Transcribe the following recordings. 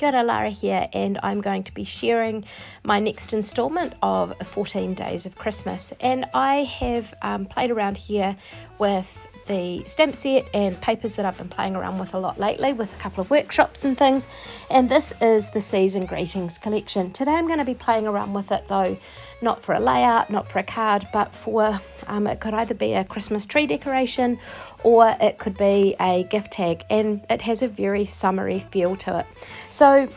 Kia ora, Lara here, and I'm going to be sharing my next instalment of 14 Days of Christmas. And I have played around here with the stamp set and papers that I've been playing around with a lot lately with a couple of workshops and things. And this is the Season Greetings collection. Today I'm going to be playing around with it though, not for a layout, not for a card, but for, it could either be a Christmas tree decoration or it could be a gift tag, and it has a very summery feel to it. So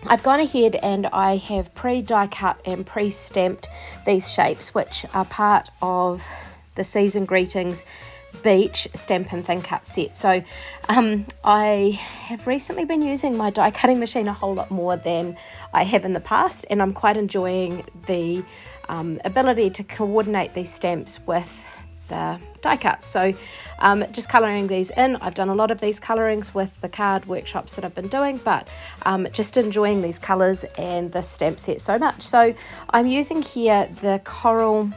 I've gone ahead and I have pre-die cut and pre-stamped these shapes, which are part of the Season Greetings Beach Stamp and Thin Cut set. So I have recently been using my die cutting machine a whole lot more than I have in the past, and I'm quite enjoying the ability to coordinate these stamps with the die cuts. So just colouring these in. I've done a lot of these colourings with the card workshops that I've been doing, but just enjoying these colours and the stamp set so much. So I'm using here the Coral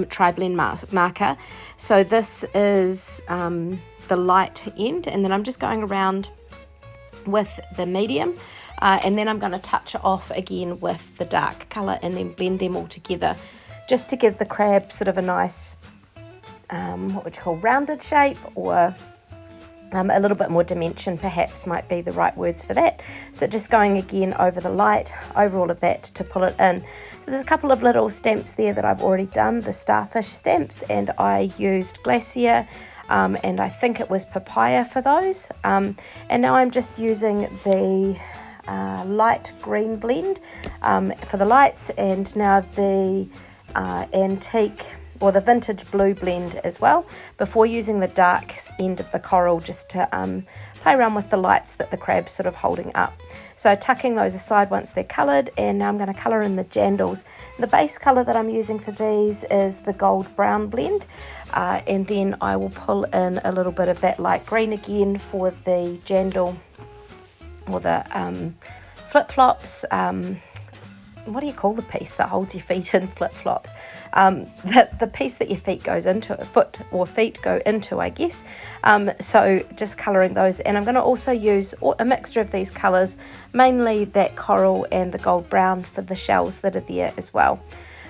tri-blend marker. So this is the light end, and then I'm just going around with the medium, and then I'm going to touch off again with the dark colour and then blend them all together just to give the crab sort of a nice what would you call rounded shape, or a little bit more dimension perhaps might be the right words for that. So just going again over the light, over all of that to pull it in. So there's a couple of little stamps there that I've already done, the starfish stamps, and I used Glacier and I think it was Papaya for those. And now I'm just using the light green blend for the lights, and now the antique or the vintage blue blend as well, before using the dark end of the coral just to play around with the lights that the crab's sort of holding up. So tucking those aside once they're coloured, and now I'm going to colour in the jandals. The base colour that I'm using for these is the gold brown blend, and then I will pull in a little bit of that light green again for the jandal or the flip-flops. What do you call the piece that holds your feet in flip-flops? The piece that your feet goes into, foot or feet go into, I guess. So just colouring those, and I'm going to also use a mixture of these colours, mainly that coral and the gold brown for the shells that are there as well.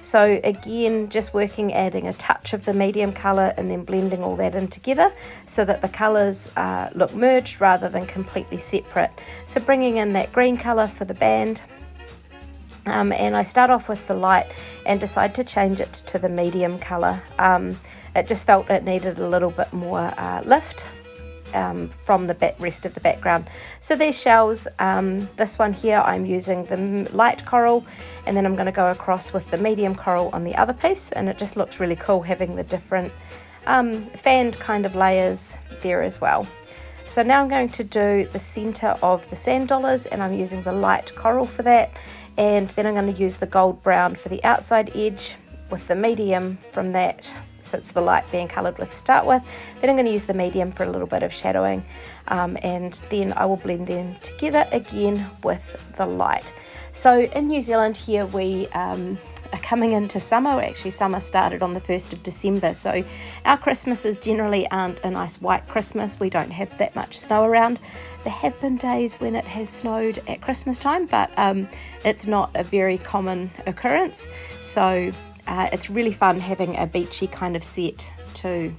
So again, just working, adding a touch of the medium colour and then blending all that in together so that the colours look merged rather than completely separate. So bringing in that green colour for the band. And I start off with the light and decide to change it to the medium colour. It just felt it needed a little bit more lift from the rest of the background. So these shells, this one here I'm using the light coral, and then I'm going to go across with the medium coral on the other piece, and it just looks really cool having the different fanned kind of layers there as well. So now I'm going to do the centre of the sand dollars, and I'm using the light coral for that. And then I'm going to use the gold brown for the outside edge with the medium from that, so it's the light being coloured with to start with. Then I'm going to use the medium for a little bit of shadowing, and then I will blend them together again with the light. So in New Zealand here we are coming into summer. Actually, summer started on the 1st of December, so our Christmases generally aren't a nice white Christmas. We don't have that much snow around. There have been days when it has snowed at Christmas time, but it's not a very common occurrence. So it's really fun having a beachy kind of set to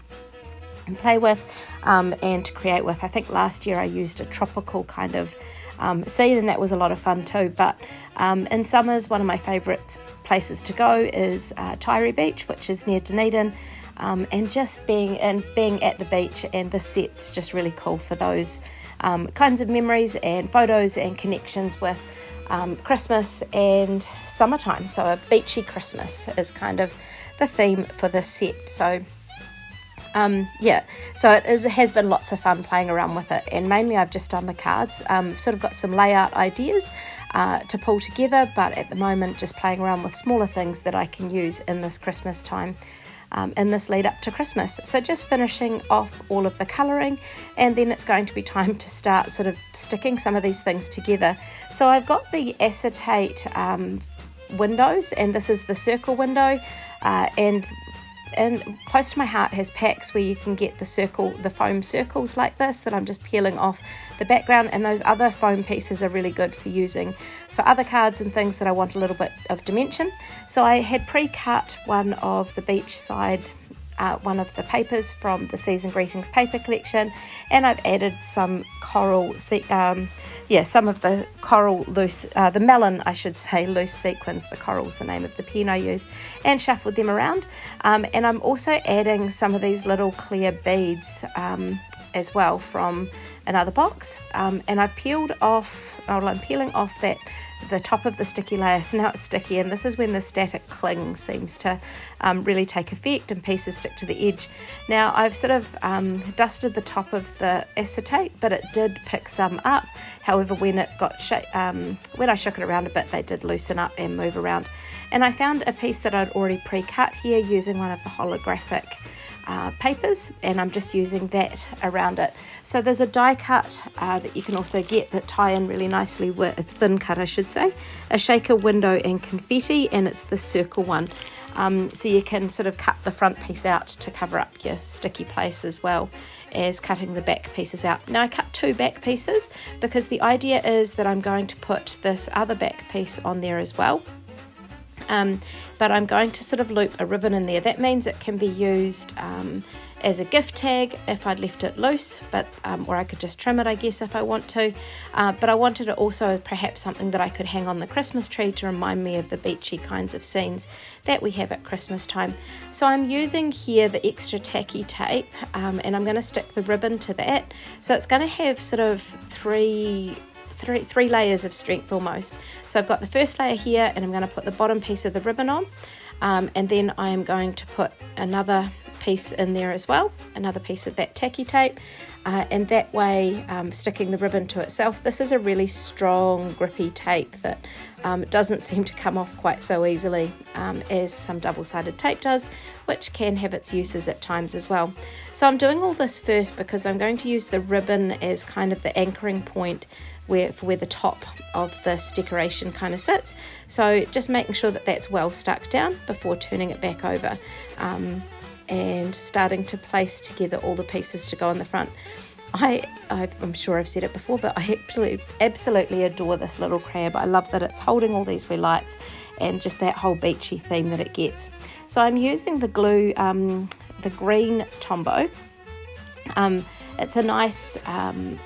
play with and to create with. I think last year I used a tropical kind of scene, and that was a lot of fun too. But in summers, one of my favourite places to go is Taieri Beach, which is near Dunedin. And just being at the beach, and the set's just really cool for those kinds of memories and photos and connections with Christmas and summertime. So a beachy Christmas is kind of the theme for this set. So so it has been lots of fun playing around with it, and mainly I've just done the cards. Sort of got some layout ideas to pull together, but at the moment just playing around with smaller things that I can use in this Christmas time. In this lead up to Christmas. So just finishing off all of the colouring, and then it's going to be time to start sort of sticking some of these things together. So I've got the acetate windows, and this is the circle window, and and close to my heart has packs where you can get the foam circles like this that I'm just peeling off the background, and those other foam pieces are really good for using for other cards and things that I want a little bit of dimension. So I had pre-cut one of the beach side one of the papers from the Season Greetings paper collection, and I've added some coral, some of the coral loose, the melon I should say, loose sequins, the coral's the name of the pen I use, and shuffled them around. And I'm also adding some of these little clear beads as well from another box, and I've peeling off the top of the sticky layer, so now it's sticky, and this is when the static cling seems to really take effect and pieces stick to the edge. Now I've sort of dusted the top of the acetate, but it did pick some up. However, when it got when I shook it around a bit, they did loosen up and move around. And I found a piece that I'd already pre-cut here using one of the holographic papers, and I'm just using that around it. So there's a die cut that you can also get that tie in really nicely with, it's thin cut I should say, a shaker, window and confetti, and it's the circle one. So you can sort of cut the front piece out to cover up your sticky place as well as cutting the back pieces out. Now I cut two back pieces because the idea is that I'm going to put this other back piece on there as well. But I'm going to sort of loop a ribbon in there. That means it can be used as a gift tag if I'd left it loose, but or I could just trim it I guess if I want to, but I wanted it also perhaps something that I could hang on the Christmas tree to remind me of the beachy kinds of scenes that we have at Christmas time. So I'm using here the extra tacky tape, and I'm going to stick the ribbon to that, so it's going to have sort of three layers of strength almost. So I've got the first layer here, and I'm going to put the bottom piece of the ribbon on, and then I am going to put another piece in there as well, another piece of that tacky tape, and that way sticking the ribbon to itself. This is a really strong grippy tape that doesn't seem to come off quite so easily as some double-sided tape does, which can have its uses at times as well. So I'm doing all this first because I'm going to use the ribbon as kind of the anchoring point for where the top of this decoration kind of sits. So just making sure that that's well stuck down before turning it back over, and starting to place together all the pieces to go on the front. I'm sure I've said it before, but I absolutely adore this little crab. I love that it's holding all these wee lights and just that whole beachy theme that it gets. So I'm using the glue, the green Tombow. It's a nice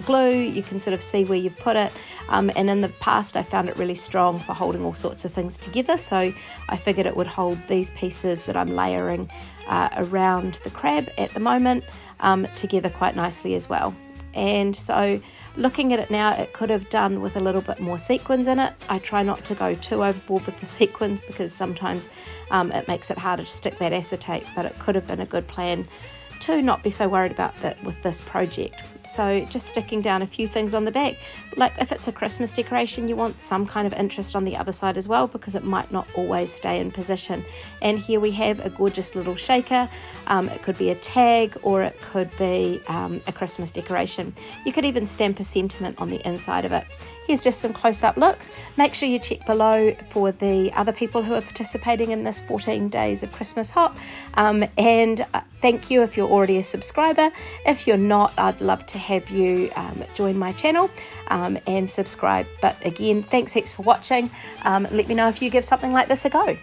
glue, you can sort of see where you've put it, and in the past I found it really strong for holding all sorts of things together, so I figured it would hold these pieces that I'm layering around the crab at the moment together quite nicely as well. And so looking at it now, it could have done with a little bit more sequins in it. I try not to go too overboard with the sequins because sometimes it makes it harder to stick that acetate, but it could have been a good plan to not be so worried about that with this project. So just sticking down a few things on the back, like if it's a Christmas decoration, you want some kind of interest on the other side as well, because it might not always stay in position. And here we have a gorgeous little shaker. It could be a tag, or it could be a Christmas decoration. You could even stamp a sentiment on the inside of it. Here's just some close-up looks. Make sure you check below for the other people who are participating in this 14 days of Christmas Hop. And thank you if you're already a subscriber. If you're not, I'd love to have you join my channel and subscribe. But again, thanks heaps for watching. Let me know if you give something like this a go.